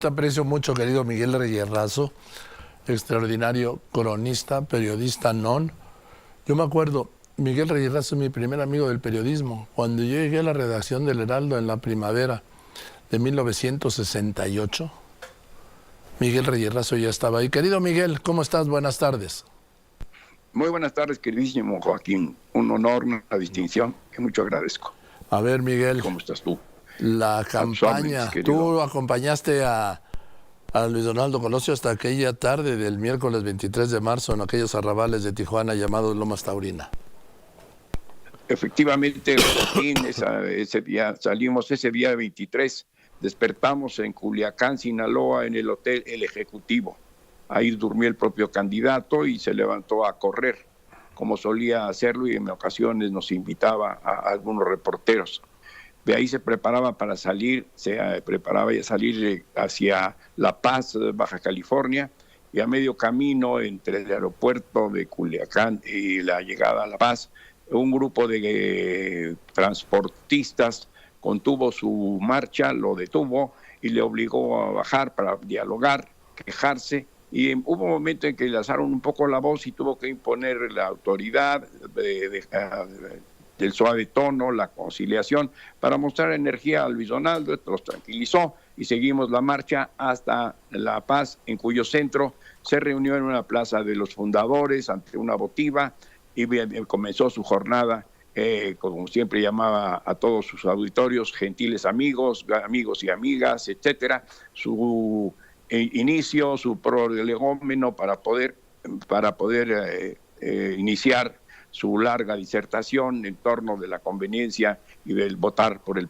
Te aprecio mucho, querido Miguel Reyes Razo, extraordinario cronista, periodista non. Yo me acuerdo, Miguel Reyes Razo es mi primer amigo del periodismo. Cuando yo llegué a la redacción del Heraldo en la primavera de 1968, Miguel Reyes Razo ya estaba ahí. Querido Miguel, ¿cómo estás? Buenas tardes. Muy buenas tardes, queridísimo Joaquín. Un honor, una distinción que mucho agradezco. A ver, Miguel. ¿Cómo estás tú? La campaña, tú acompañaste a Luis Donaldo Colosio hasta aquella tarde del miércoles 23 de marzo en aquellos arrabales de Tijuana llamados Lomas Taurina. Efectivamente, Joaquín, ese día salimos ese día 23, despertamos en Culiacán, Sinaloa, en el Hotel El Ejecutivo. Ahí durmió el propio candidato y se levantó a correr, como solía hacerlo, y en ocasiones nos invitaba a algunos reporteros. De ahí se preparaba para salir, hacia La Paz, Baja California, y a medio camino entre el aeropuerto de Culiacán y la llegada a La Paz, un grupo de transportistas contuvo su marcha, lo detuvo y le obligó a bajar para dialogar, quejarse, y hubo un momento en que le alzaron un poco la voz y tuvo que imponer la autoridad del suave tono, la conciliación, para mostrar energía a Luis Donaldo. Los tranquilizó y seguimos la marcha hasta La Paz, en cuyo centro se reunió en una plaza de los fundadores ante una votiva y comenzó su jornada, como siempre llamaba a todos sus auditorios, gentiles amigos y amigas, etcétera, su inicio, su prolegómeno para poder iniciar su larga disertación en torno de la conveniencia y del votar por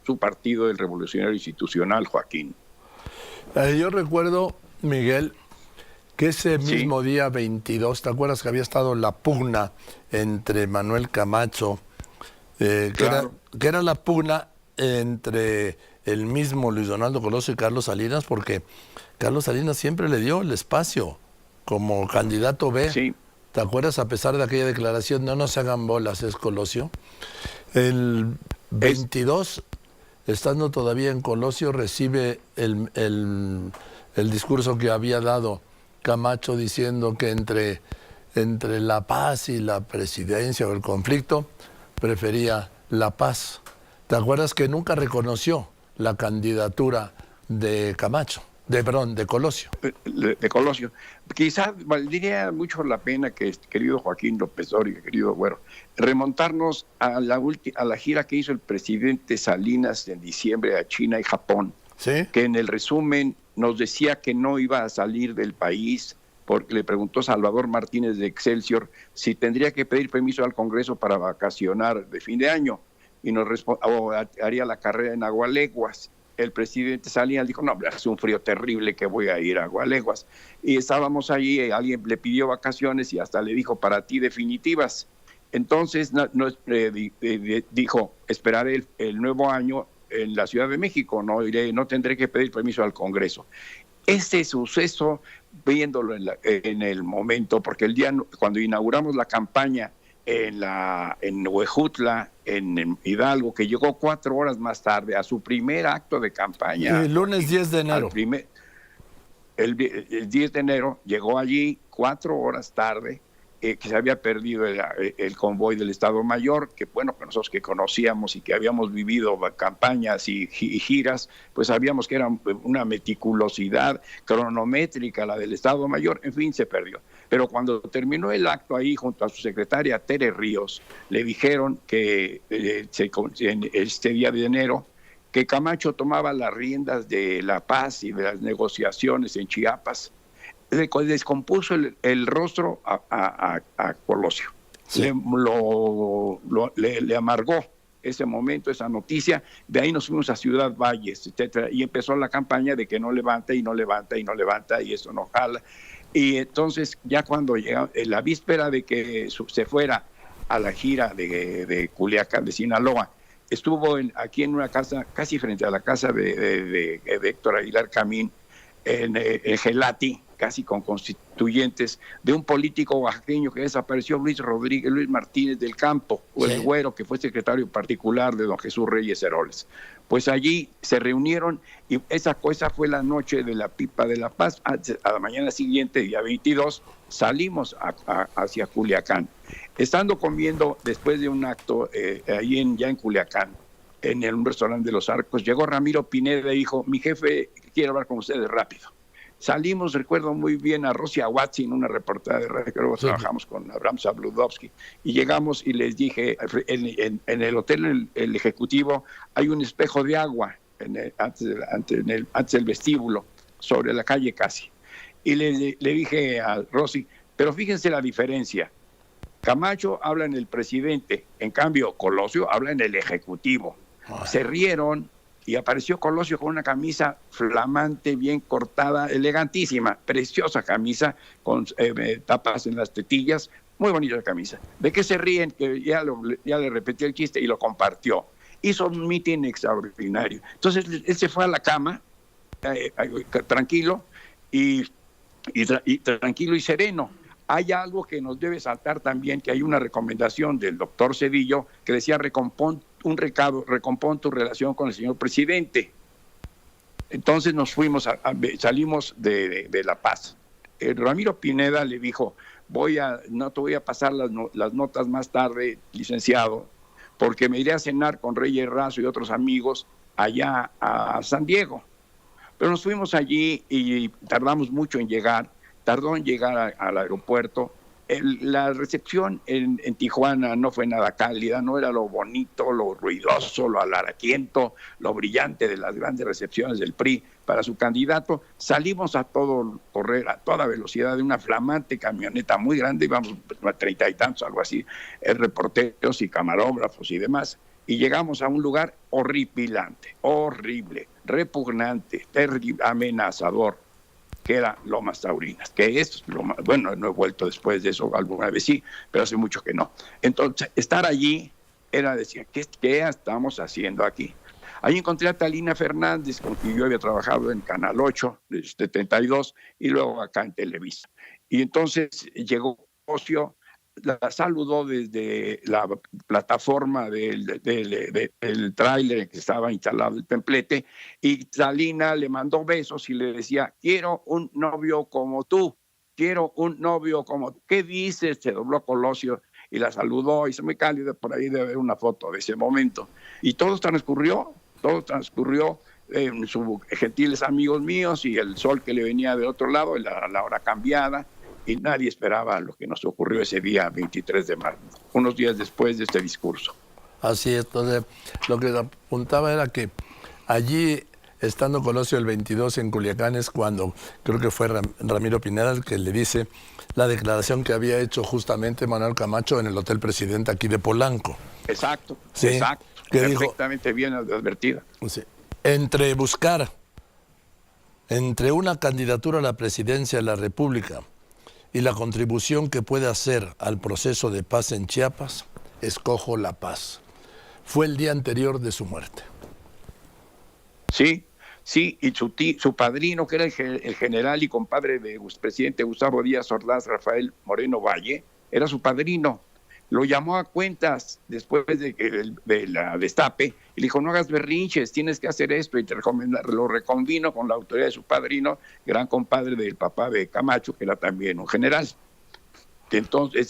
su partido, el Revolucionario Institucional, Joaquín. Yo recuerdo, Miguel, que ese mismo día 22, ¿te acuerdas que había estado la pugna entre Manuel Camacho, claro, que era la pugna entre el mismo Luis Donaldo Colosio y Carlos Salinas, porque Carlos Salinas siempre le dio el espacio como candidato B? Sí. ¿Te acuerdas? A pesar de aquella declaración, no nos hagan bolas, es Colosio. El 22, estando todavía en Colosio, recibe el discurso que había dado Camacho diciendo que entre la paz y la presidencia o el conflicto, prefería la paz. ¿Te acuerdas que nunca reconoció la candidatura de Camacho? De Colosio. De Colosio. Quizás valdría mucho la pena que, querido Joaquín López Dóriga, querido Güero, remontarnos a la gira que hizo el presidente Salinas en diciembre a China y Japón, ¿sí? Que en el resumen nos decía que no iba a salir del país porque le preguntó Salvador Martínez de Excelsior si tendría que pedir permiso al Congreso para vacacionar de fin de año y nos haría la carrera en Agualeguas. El presidente Salinas dijo, no, es un frío terrible que voy a ir a Agualeguas. Y estábamos allí, alguien le pidió vacaciones y hasta le dijo, para ti definitivas. Entonces dijo, esperaré el nuevo año en la Ciudad de México, no tendré que pedir permiso al Congreso. Ese suceso, viéndolo en el momento, porque el día cuando inauguramos la campaña en Huejutla, en Hidalgo, que llegó 4 horas más tarde a su primer acto de campaña. El lunes 10 de enero. El 10 de enero llegó allí 4 horas tarde, que se había perdido el convoy del Estado Mayor, que bueno, que nosotros que conocíamos y que habíamos vivido campañas y giras, pues sabíamos que era una meticulosidad cronométrica la del Estado Mayor, en fin, se perdió. Pero cuando terminó el acto ahí junto a su secretaria Tere Ríos, le dijeron que en este día de enero, que Camacho tomaba las riendas de la paz y de las negociaciones en Chiapas. Le descompuso el rostro a Colosio. Sí. Le amargó ese momento, esa noticia. De ahí nos fuimos a Ciudad Valles, etcétera, y empezó la campaña de que no levanta y no levanta y no levanta y eso no jala. Y entonces ya cuando llega la víspera de que se fuera a la gira de Culiacán, de Sinaloa, estuvo aquí en una casa, casi frente a la casa de Héctor Aguilar Camín, en Gelati, casi con constituyentes, de un político oaxaqueño que desapareció, Luis Martínez del Campo, o el Güero, que fue secretario particular de don Jesús Reyes Heroles. Pues allí se reunieron y esa fue la noche de la Pipa de la Paz. A la mañana siguiente, día 22, salimos hacia Culiacán. Estando comiendo después de un acto ahí ya en Culiacán, en un restaurante de Los Arcos, llegó Ramiro Pineda y dijo: mi jefe quiere hablar con ustedes rápido. Salimos, recuerdo muy bien, a Rosia Watson, una reportera de radio, que luego trabajamos con Abraham Zabludovsky, y llegamos y les dije, en el hotel el ejecutivo hay un espejo de agua antes del vestíbulo, sobre la calle casi. Y le dije a Rosy, pero fíjense la diferencia. Camacho habla en el presidente, en cambio Colosio habla en el ejecutivo. Se rieron y apareció Colosio con una camisa flamante, bien cortada, elegantísima, preciosa camisa, con tapas en las tetillas, muy bonita la camisa. ¿De qué se ríen? Que ya le repetí el chiste y lo compartió. Hizo un mitin extraordinario. Entonces él se fue a la cama, tranquilo, y tranquilo y sereno. Hay algo que nos debe saltar también, que hay una recomendación del doctor Cedillo que decía: recompón tu relación con el señor presidente. Entonces salimos de La Paz. Ramiro Pineda le dijo: no te voy a pasar las notas más tarde, licenciado, porque me iré a cenar con Reyes Razo y otros amigos allá a San Diego. Pero nos fuimos allí y tardamos mucho en llegar. Tardó en llegar al aeropuerto. La recepción en Tijuana no fue nada cálida, no era lo bonito, lo ruidoso, lo alaraquiento, lo brillante de las grandes recepciones del PRI para su candidato. Salimos a todo correr, a toda velocidad, de una flamante camioneta muy grande, íbamos a 30 y tantos, algo así, reporteros y camarógrafos y demás, y llegamos a un lugar horripilante, horrible, repugnante, terrible, amenazador, que era Lomas Taurinas, que es bueno, no he vuelto después de eso, alguna vez sí, pero hace mucho que no. Entonces, estar allí era decir, ¿qué estamos haciendo aquí? Ahí encontré a Talina Fernández, con quien yo había trabajado en Canal 8, de 72, y luego acá en Televisa. Y entonces llegó Ocio, la saludó desde la plataforma del tráiler que estaba instalado el templete, y Talina le mandó besos y le decía: quiero un novio como tú, quiero un novio como tú. ¿Qué dices? Se dobló Colosio y la saludó, y se muy cálida, por ahí debe haber una foto de ese momento. Y todo transcurrió sus gentiles amigos míos y el sol que le venía de otro lado, la hora cambiada, y nadie esperaba lo que nos ocurrió ese día 23 de marzo, unos días después de este discurso. Así es. Entonces, lo que apuntaba era que allí, estando Colosio el 22 en Culiacán, es cuando creo que fue Ramiro Pineda el que le dice la declaración que había hecho justamente Manuel Camacho en el Hotel Presidente aquí de Polanco. Exacto, ¿sí? Exacto. Que perfectamente bien advertida. Sí. Entre una candidatura a la presidencia de la República y la contribución que puede hacer al proceso de paz en Chiapas, escojo la paz. Fue el día anterior de su muerte. Sí, y su padrino, que era el general y compadre del presidente Gustavo Díaz Ordaz, Rafael Moreno Valle, era su padrino. Lo llamó a cuentas después de la destape y le dijo: no hagas berrinches, tienes que hacer esto, y lo reconvino con la autoridad de su padrino, gran compadre del papá de Camacho, que era también un general. Entonces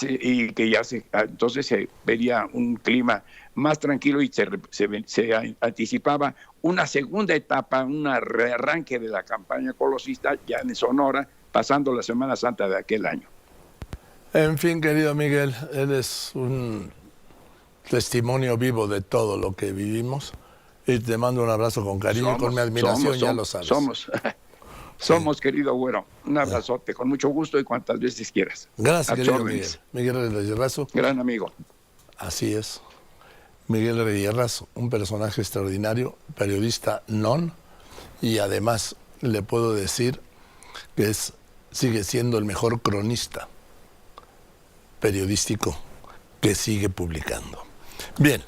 se vería un clima más tranquilo y se anticipaba una segunda etapa, un rearranque de la campaña colosista ya en Sonora, pasando la Semana Santa de aquel año. En fin, querido Miguel, eres un testimonio vivo de todo lo que vivimos, y te mando un abrazo con cariño, con mi admiración, ya lo sabes. Somos, querido Güero. Un abrazote, con mucho gusto y cuantas veces quieras. Gracias, querido Miguel. Miguel Reyes Razo. Gran amigo. Así es. Miguel Reyes Razo, un personaje extraordinario, periodista y además le puedo decir que sigue siendo el mejor cronista periodístico que sigue publicando. Bien.